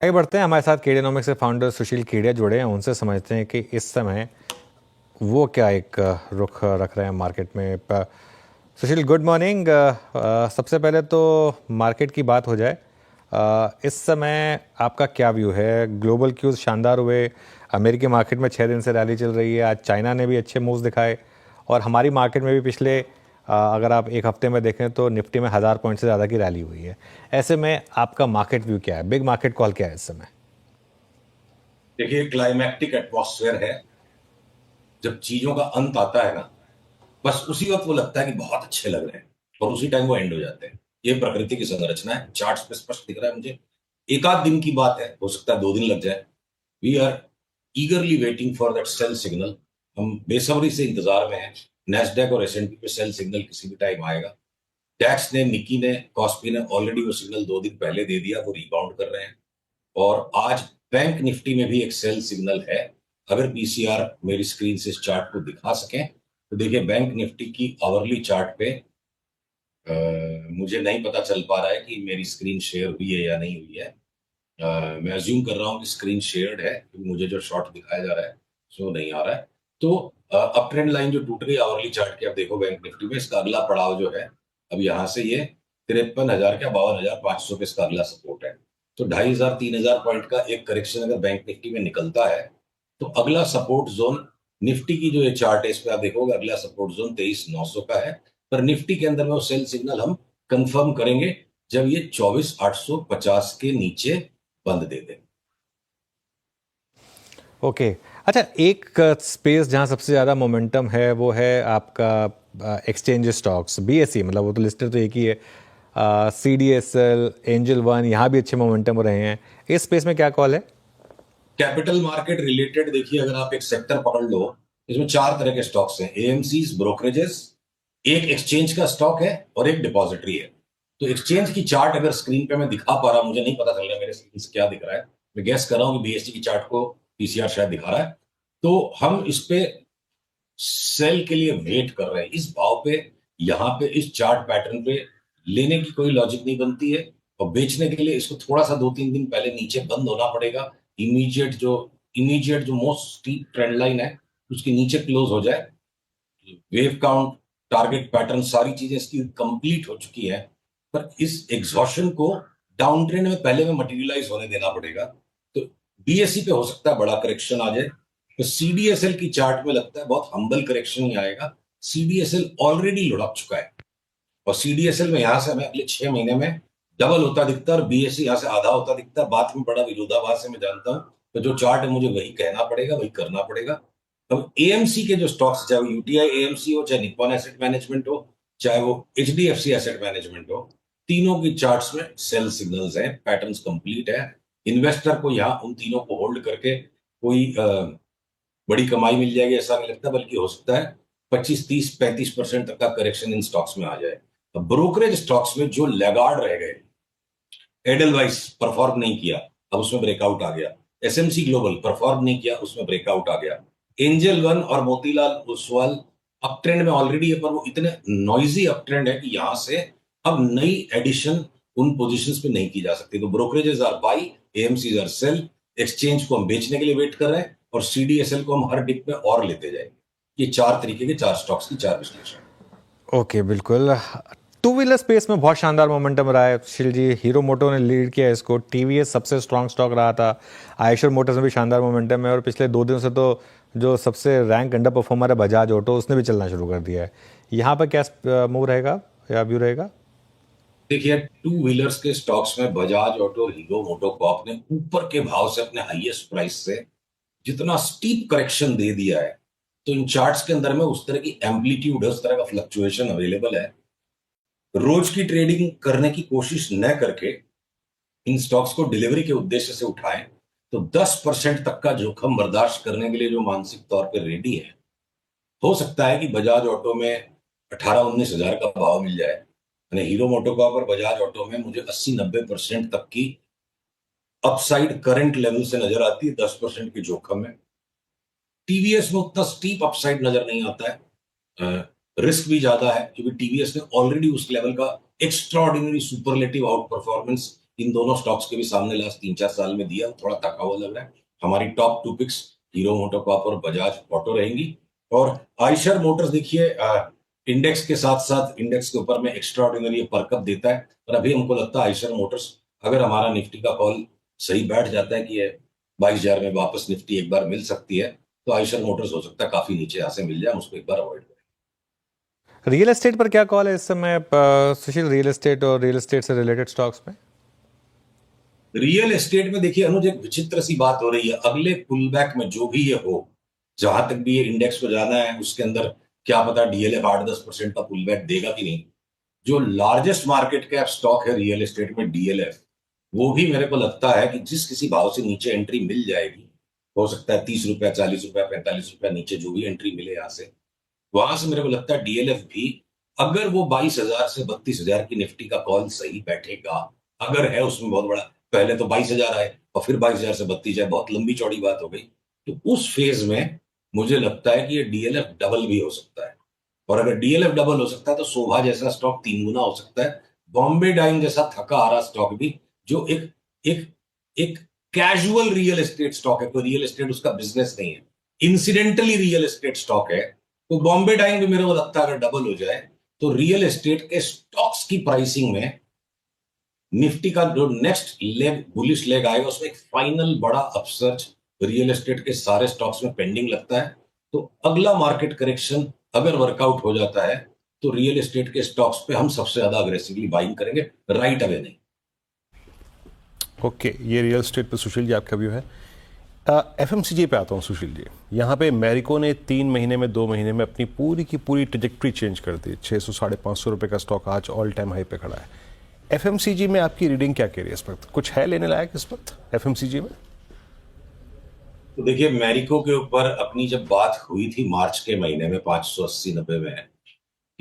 आगे बढ़ते हैं। हमारे साथ केडियोनॉमिक्स के फाउंडर सुशील केडिया जुड़े हैं। उनसे समझते हैं कि इस समय वो क्या एक रुख रख रहे हैं मार्केट में। सुशील, गुड मॉर्निंग। सबसे पहले तो मार्केट की बात हो जाए। इस समय आपका क्या व्यू है? ग्लोबल क्यूज शानदार हुए। अमेरिकी मार्केट में 6 दिन से रैली चल रही है। आज चाइना ने भी अच्छे मूव्स दिखाए और हमारी मार्केट में भी पिछले अगर आप एक हफ्ते में देखें तो निफ्टी में 1000 पॉइंट से ज़्यादा की रैली हुई है। ऐसे में आपका मार्केट व्यू क्या है? बिग मार्केट कॉल क्या है इस समय? देखिए, क्लाइमैक्टिक एटमॉस्फेयर है। जब चीजों का अंत आता है ना, बस उसी वक्त वो लगता है कि बहुत अच्छे लग रहे हैं और उसी टाइम वो एंड हो जाते हैं। ये प्रकृति की संरचना है। चार्ट्स पे स्पष्ट दिख रहा है मुझे। एक आध दिन की बात है, हो सकता है 2 दिन लग जाए। We are eagerly waiting for that sell signal. हम बेसब्री से इंतजार में हैं। नेस्डेक और एसएनपी पे सेल सिग्नल किसी भी टाइम आएगा। टैक्स ने, निकी ने, कॉस्पी ने ऑलरेडी वो सिग्नल 2 दिन पहले दे दिया। वो रिबाउंड कर रहे हैं। और आज बैंक निफ्टी में भी एक सेल सिग्नल है। अगर पीसीआर मेरी स्क्रीन से इस चार्ट को दिखा सकें तो देखिए, बैंक निफ्टी की आवरली चार्ट पे मुझे नहीं पता चल पा रहा है कि मेरी स्क्रीन शेयर हुई है या नहीं हुई है। मैं अज्यूम कर रहा हूँ कि स्क्रीन शेयर्ड है, क्योंकि मुझे जो शॉट दिखाया जा रहा है सो नहीं आ रहा है। तो अप ट्रेंड लाइन जो टूट गई आवरली चार्ट की, आप देखो बैंक निफ्टी में इसका अगला पड़ाव जो है, अब यहाँ से ये 53,000 का 52,500 पे इसका अगला सपोर्ट है। तो 2,500 3,000 पॉइंट का एक करेक्शन अगर बैंक निफ्टी में निकलता है तो अगला सपोर्ट जोन निफ्टी की जो ये चार्ट है इस पे आप देखोगे, अगला सपोर्ट जोन 23,900 का है। पर निफ्टी के अंदर में वो सेल सिग्नल हम कंफर्म करेंगे जब ये 24,850 के नीचे बंद दे दे। ओके। अच्छा, एक स्पेस जहां सबसे ज़्यादा मोमेंटम है वो है आपका एक्सचेंज स्टॉक्स, बीएसई, मतलब वो तो लिस्टेड तो एक ही है। C D S L, Angel One, यहाँ भी अच्छे मोमेंटम हो रहे हैं। इस स्पेस में क्या कॉल है? कैपिटल मार्केट रिलेटेड देखिए, अगर आप एक सेक्टर पकड़ लो, इसमें 4 तरह के स्टॉक्स हैं। एएमसी, ब्रोकरेजेस, एक एक्सचेंज का स्टॉक है और एक डिपॉजिटरी है। तो एक्सचेंज की चार्ट अगर स्क्रीन पे मैं दिखा पा रहा, मुझे नहीं पता चल रहा मेरे स्क्रीन से क्या दिख रहा है। मैं गैस कर रहा हूँ कि बीएससी की चार्ट को पीसीआर शायद दिखा रहा है। तो हम इस पे सेल के लिए वेट कर रहे हैं। इस भाव पे, यहाँ पे, इस चार्ट पैटर्न पे लेने की कोई लॉजिक नहीं बनती है। और बेचने के लिए इसको थोड़ा सा 2-3 दिन पहले नीचे बंद होना पड़ेगा। इमीडिएट जो मोस्ट स्टीप ट्रेंड लाइन है उसके नीचे क्लोज हो जाए। वेव काउंट, टारगेट पैटर्न, सारी चीजें इसकी कंप्लीट हो चुकी है। पर इस एग्जॉशन को डाउन ट्रेंड में पहले में मटेरियलाइज होने देना पड़ेगा। तो बीएससी पे हो सकता है बड़ा करेक्शन आ जाए। तो सीडीएसएल की चार्ट में लगता है बहुत हम्बल करेक्शन ही आएगा। सीडीएसएल ऑलरेडी लुढ़क चुका है और सीडीएसएल में यहां से हमें अगले 6 महीने में डबल होता दिखता है और बीएससी यहां से आधा होता दिखता है। बात में बड़ा विरोधाभास है, मैं जानता हूं। तो जो चार्ट है मुझे वही कहना पड़ेगा, वही करना पड़ेगा। अब एएमसी के जो स्टॉक्स, चाहे वो यूटीआई एएमसी हो, चाहे निप्पॉन एसेट मैनेजमेंट हो, चाहे वो एचडीएफसी एसेट मैनेजमेंट हो, तीनों की चार्ट्स में सेल सिग्नल्स हैं। पैटर्न्स कंप्लीट है। इन्वेस्टर को यहाँ उन तीनों को होल्ड करके कोई बड़ी कमाई मिल जाएगी ऐसा नहीं लगता, बल्कि हो सकता है 25, 30, 35% तक का करेक्शन इन स्टॉक्स में आ जाए। अब ब्रोकरेज स्टॉक्स में जो लैगार्ड रह गए, एडलवाइस परफॉर्म नहीं किया, अब उसमें ब्रेकआउट आ गया। एसएमसी ग्लोबल परफॉर्म नहीं किया, उसमें ब्रेकआउट आ गया। एंजल वन और मोतीलाल ओसवाल अप ट्रेंड में ऑलरेडी है, पर वो इतने नॉइजी अप ट्रेंड है कि यहां से अब नई एडिशन उन पोजीशंस पे नहीं की जा सकती। तो brokerages are buy, AMC are sell. Exchange को हम बेचने के लिए वेट कर रहे हैं और सीडीएसएल को हम हर डिप में और लेते जाएंगे। ये 4 तरीके के 4 स्टॉक्स की 4 विश्लेषण। ओके, बिल्कुल। टू व्हीलर स्पेस में बहुत शानदार मोमेंटम रहा है सुशील जी। हीरो मोटो ने लीड किया इसको। टीवीएस सबसे स्ट्रांग स्टॉक रहा था। आयशर मोटर्स में भी शानदार मोमेंटम है और पिछले 2 दिनों से तो जो सबसे रैंक अंडर परफॉर्मर है बजाज ऑटो, उसने भी चलना शुरू कर दिया है। यहाँ पर क्या मूव रहेगा या व्यू रहेगा? देखिए, टू व्हीलर्स के स्टॉक्स में बजाज ऑटो, हीरो मोटोकॉर्प ने ऊपर के भाव से, अपने हाईएस्ट प्राइस से जितना स्टीप करेक्शन दे दिया है, तो इन चार्ट्स के अंदर में उस तरह की एम्पलीट्यूड है, उस तरह का फ्लक्चुएशन अवेलेबल है। रोज की ट्रेडिंग करने की कोशिश न करके इन स्टॉक्स को डिलीवरी के उद्देश्य से उठाएं तो 10% तक का जोखिम बर्दाश्त करने के लिए जो मानसिक तौर पर रेडी है, हो सकता है कि बजाज ऑटो में 18-19 हजार का भाव मिल जाए। यानी हीरो मोटोकॉर्प और बजाज ऑटो में मुझे 80-90% तक की अपसाइड करंट लेवल से नजर आती है, 10% की जोखिम में। टीवीएस में उतना स्टीप अपसाइड नजर नहीं आता है। रिस्क भी ज्यादा है क्योंकि टीवीएस ने ऑलरेडी उस लेवल का extraordinary superlative out performance in दोनों स्टॉक्स के भी सामने लास्ट 3-4 साल में दिया, थोड़ा थका हुआ लग रहा है। हमारी top two picks Hero MotoCorp और बजाज ऑटो रहेंगी। और आयशर मोटर्स देखिए, इंडेक्स के साथ साथ इंडेक्स के ऊपर में एक्स्ट्रा ऑर्डिनरी परकअप देता है, पर अभी हमको लगता है आयशर मोटर्स, अगर हमारा निफ्टी का कॉल सही बैठ जाता है कि ये 22,000 में वापस निफ्टी एक बार मिल सकती है, तो आयशर मोटर्स हो सकता है काफी नीचे यहाँ से मिल जाए, हम उसको एक बार अवॉइड करें। रियल एस्टेट पर क्या कॉल है इस समय सुशील, रियल एस्टेट और रियल एस्टेट से रिलेटेड स्टॉक्स में? रियल एस्टेट में देखिए अनुज, एक विचित्र सी बात हो रही है। अगले पुल बैक में जो भी ये हो, जहां तक भी ये इंडेक्स को जाना है, उसके अंदर क्या पता डीएलएफ 8-10% का पुल बैक देगा कि नहीं। जो लार्जेस्ट मार्केट कैप स्टॉक है रियल एस्टेट में, डीएलएफ, वो भी मेरे को लगता है कि जिस किसी भाव से नीचे एंट्री मिल जाएगी, हो सकता है 30 रुपया, 40 रुपया, 45 रुपया नीचे जो भी एंट्री मिले यहां से, वहां से मेरे को लगता है डीएलएफ भी, अगर वो 22,000 से 32,000 की निफ्टी का कॉल सही बैठेगा, अगर है उसमें बहुत बड़ा, पहले तो 22,000 आए और फिर 22,000 से 32,000, बहुत लंबी चौड़ी बात हो गई, तो उस फेज में मुझे लगता है कि ये डीएलएफ डबल भी हो सकता है। और अगर डीएलएफ डबल हो सकता है तो शोभा जैसा स्टॉक 3 गुना हो सकता है। बॉम्बे डाइंग जैसा थका आ रहा स्टॉक भी, जो एक एक एक कैजुअल रियल एस्टेट स्टॉक है, कोई रियल एस्टेट उसका बिजनेस नहीं है, इंसिडेंटली रियल एस्टेट स्टॉक है, तो बॉम्बे डाइंग भी मेरे को लगता है अगर डबल हो जाए तो रियल एस्टेट के स्टॉक्स की प्राइसिंग में निफ्टी का जो नेक्स्ट लेग, बुलिश लेग आएगा, उसमें एक फाइनल बड़ा अपसर्ज रियल एस्टेट के सारे स्टॉक्स में पेंडिंग लगता है। तो अगला मार्केट करेक्शन अगर वर्कआउट हो जाता है तो रियल एस्टेट के स्टॉक्स पे हम सबसे ज्यादा अग्रेसिवली बाइंग करेंगे, राइट अवे नहीं। ओके, ये रियल एस्टेट पे सुशील जी आपका व्यू है। एफएमसीजी पे आता हूँ सुशील जी। यहाँ पे मैरिको ने 3 महीने में, 2 महीने में अपनी पूरी की पूरी ट्रेजेक्ट्री चेंज कर दी। 600 550 रुपये का स्टॉक आज ऑल टाइम हाई पे खड़ा है। एफएमसीजी में आपकी रीडिंग क्या कह रही है इस वक्त? कुछ है लेने लायक इस वक्त एफएमसीजी में? तो देखिए, मैरिको के ऊपर अपनी जब बात हुई थी मार्च के महीने में 580-90 में,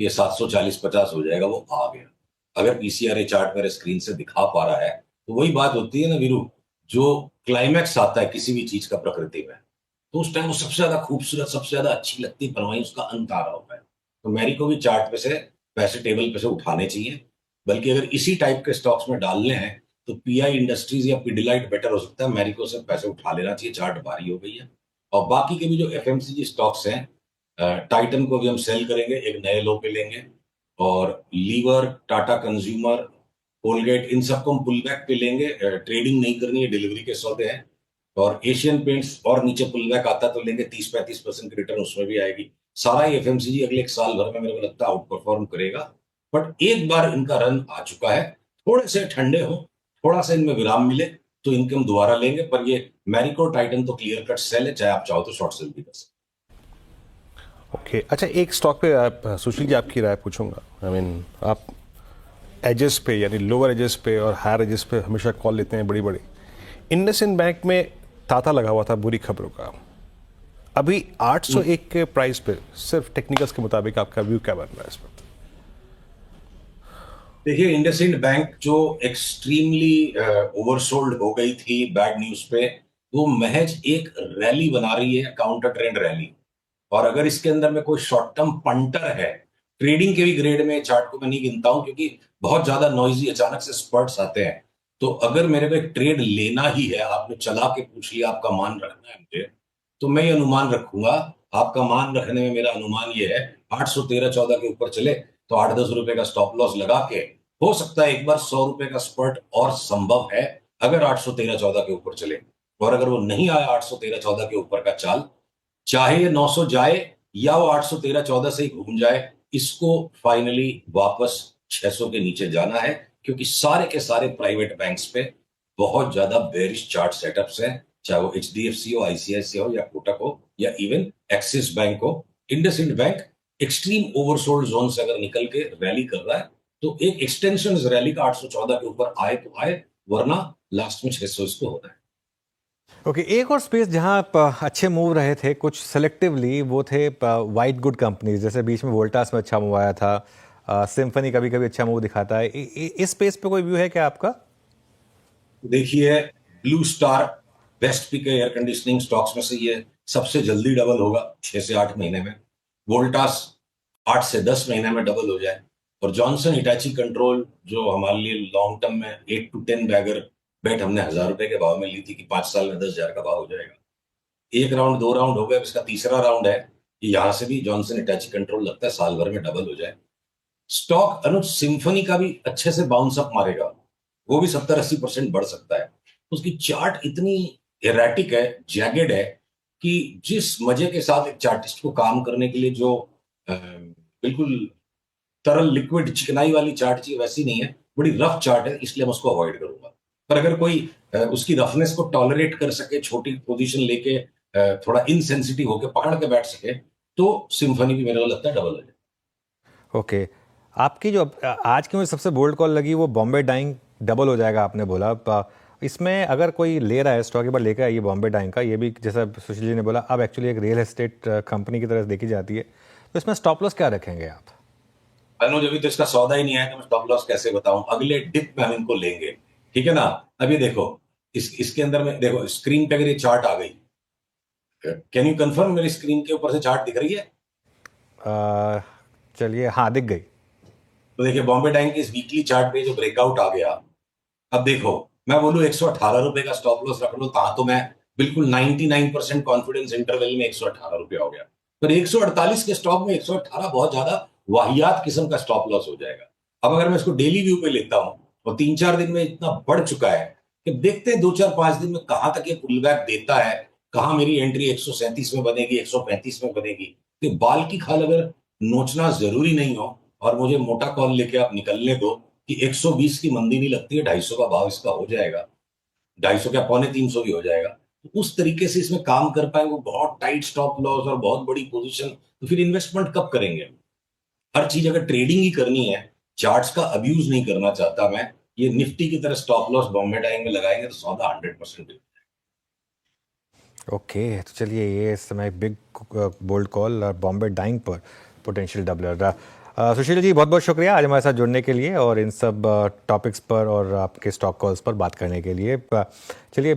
ये 740-50 हो जाएगा, वो आ गया। अगर पीसीआरए चार्ट मेरे स्क्रीन से दिखा पा रहा है, तो वही बात होती है ना वीरू, जो क्लाइमैक्स आता है किसी भी चीज का प्रकृति में, तो उस टाइम वो सबसे ज्यादा खूबसूरत, सबसे ज्यादा अच्छी लगती है, पर वहीं उसका अंत आ रहा होता है। तो मैरी को भी चार्ट पे से पैसे टेबल पे से उठाने चाहिए। बल्कि अगर इसी टाइप के स्टॉक्स में डालने हैं तो पीआई इंडस्ट्रीज या पिडिलाइट बेटर हो सकता है, मैरिको से पैसे उठा लेना चाहिए, चार्ट भारी हो गई है। और बाकी के भी जो एफएमसीजी स्टॉक्स हैं, टाइटन को भी हम सेल करेंगे, एक नए लो पे लेंगे। और लीवर, टाटा कंज्यूमर, कोलगेट, इन सबको हम पुल बैक पे लेंगे, ट्रेडिंग नहीं करनी है, डिलीवरी के सौदे हैं। और एशियन पेंट्स और नीचे पुल बैक आता तो लेंगे, 30-35% की रिटर्न उसमें भी आएगी। सारा ही एफएमसीजी अगले एक साल भर में मेरे को लगता है आउट परफॉर्म करेगा। बट एक बार इनका रन आ चुका है, थोड़े से ठंडे हो, थोड़ा सा इनमें विराम मिले तो इनके हम दोबारा लेंगे। पर ये मैरिको, टाइटन तो क्लियर कट सेल है, चाहे आप चाहो तो शॉर्ट सेल भी कर सकते। ओके, अच्छा, एक स्टॉक पे आप सुशील जी आपकी राय पूछूंगा। आप एजेस पे, यानी लोअर एजेस पे और हायर एजेस पे हमेशा कॉल लेते हैं बड़ी बड़ी। इंडसइंड बैंक में तांता लगा हुआ था बुरी खबरों का। अभी 801 के प्राइस पे सिर्फ टेक्निकल्स के मुताबिक आपका व्यू क्या बन रहा है इस वक्त? देखिए, इंडसइंड बैंक जो एक्सट्रीमली ओवरसोल्ड हो गई थी बैड न्यूज पे, वो महज एक रैली बना रही है, काउंटर ट्रेंड रैली। और अगर इसके अंदर में कोई शॉर्ट टर्म पंटर है, ट्रेडिंग के भी ग्रेड में चार्ट को मैं नहीं गिनता हूं, क्योंकि बहुत ज्यादा नॉइजी अचानक से स्पर्ट्स आते हैं। तो अगर मेरे को एक ट्रेड लेना ही है, आपने चला के पूछ लिया आपका मान रखना है मुझे, तो मैं ये अनुमान रखूंगा। आपका मान रखने में मेरा अनुमान ये है, 813-14 के ऊपर चले तो 8-10 रुपए का स्टॉप लॉस लगा के, हो सकता है एक बार 100 रुपए का स्पर्ट और संभव है, अगर 813-14 के ऊपर चले। और अगर वो नहीं आया 813-14 के ऊपर का चाल, चाहे ये 900 जाए या वो 813-14 से ही घूम जाए, इसको फाइनली वापस 600 के नीचे जाना है। क्योंकि सारे के सारे प्राइवेट बैंक्स पे बहुत ज्यादा बेरिश चार्ट सेटअप्स हैं, चाहे वो एचडीएफसी हो, आईसीआईसीआई हो, या कोटक हो, या इवन एक्सिस बैंक हो। IndusInd bank extreme oversold zone से अगर निकल के रैली कर रहा है, तो एक एक्सटेंशन इस रैली का 814 के ऊपर आए तो आए, वरना लास्ट में 600 इसको होता है। ओके, एक और स्पेस जहां आप अच्छे मूव रहे थे कुछ सेलेक्टिवली, वो थे वाइट गुड कंपनीज। जैसे बीच में वोल्टास में अच्छा मूव आया था, सिम्फनी कभी कभी अच्छा मूव दिखाता है। इस स्पेस पे कोई व्यू है क्या आपका? देखिए, ब्लू स्टार बेस्ट पिक है एयर कंडीशनिंग स्टॉक्स में से, ये सबसे जल्दी डबल होगा 6 से 8 महीने में। वोल्टास 8 से 10 महीने में डबल हो जाए। और जॉनसन हिटाची कंट्रोल जो हमारे लिए लॉन्ग टर्म में 8 to 10 बैगर बेट हमने 1,000 रुपए के भाव में ली थी कि 5 साल में 10,000 का भाव हो जाएगा। एक राउंड 2 राउंड हो गए, इसका तीसरा राउंड है कि यहां से भी जॉनसन हिटाची कंट्रोल लगता है साल भर में डबल हो जाए। स्टॉक अनुज सिम्फनी का भी अच्छे से बाउंस अप मारेगा, वो भी 70-80% बढ़ सकता है। उसकी चार्ट इतनी एरेटिक है, जैगेड है कि जिस मजे के साथ एक चार्टिस्ट को काम करने के लिए जो बिल्कुल तरल लिक्विड चिकनाई वाली चार्ट चाहिए वैसी नहीं है, बड़ी रफ चार्ट है, इसलिए मैं उसको अवॉइड करूंगा। पर अगर कोई उसकी रफनेस को टॉलरेट कर सके, छोटी पोजीशन लेके थोड़ा इनसेंसिटिव होकर पकड़ के बैठ सके, तो सिम्फनी भी मेरे को लगता है डबल हो जाए। ओके, आपकी जो आज की मुझे सबसे बोल्ड कॉल लगी वो बॉम्बे डाइंग डबल हो जाएगा आपने बोला। इसमें अगर कोई ले रहा है स्टॉक एक बार लेकर आइए बॉम्बे डाइंग का, ये भी जैसा सुशील जी ने बोला अब एक्चुअली एक रियल एस्टेट कंपनी की तरह देखी जाती है, तो इसमें स्टॉप लॉस क्या रखेंगे आप? अनुज अभी तो इसका सौदा ही नहीं है तो मैं स्टॉप लॉस कैसे बताऊं? अगले डिप में हम इनको लेंगे, ठीक है ना। अभी देखो इसके अंदर में देखो, स्क्रीन पे अगर ये चार्ट आ गई, कैन यू कंफर्म मेरी स्क्रीन के ऊपर से चार्ट दिख रही है? चलिए, हाँ दिख गई। तो देखिए बॉम्बे डाइंग के इस वीकली चार्ट पे जो ब्रेकआउट आ गया, अब देखो मैं बोलूं 118 रुपए का स्टॉप लॉस रख लो, कहा तो मैं बिल्कुल 99% कॉन्फिडेंस इंटरवल में 118 रुपए हो गया। पर 148 के स्टॉक में 118 बहुत ज्यादा वाहियात किस्म का स्टॉप लॉस हो जाएगा। अब अगर मैं इसको डेली व्यू पे लेता हूं और 3-4 दिन में इतना बढ़ चुका है कि देखते हैं 2-4-5 दिन में कहां तक ये पुल बैक देता है, कहां मेरी एंट्री 137 में बनेगी, 135 में बनेगी। तो बाल की खाल अगर नोचना जरूरी नहीं हो और मुझे मोटा कॉल लेके आप निकलने दो कि 120 की मंदी नहीं लगती है, 250 का भाव इसका हो जाएगा, 250 क्या 250 भी हो जाएगा, तो उस तरीके से इसमें काम कर पाए वो बहुत टाइट स्टॉप लॉस और बहुत बड़ी पोजीशन, तो फिर इन्वेस्टमेंट कब करेंगे? हर चीज अगर ट्रेडिंग ही करनी है, चार्ट्स का अब्यूज नहीं करना चाहता मैं, ये निफ्टी की तरह स्टॉप लॉस बॉम्बे डाइंग में लगाएंगे तो सौदा 100%। ओके, तो चलिए ये इस समय big bold call Bombay Dyeing पर पोटेंशियल डबलर। सुशील जी बहुत बहुत शुक्रिया आज हमारे साथ जुड़ने के लिए और इन सब टॉपिक्स पर और आपके स्टॉक कॉल्स पर बात करने के लिए। चलिए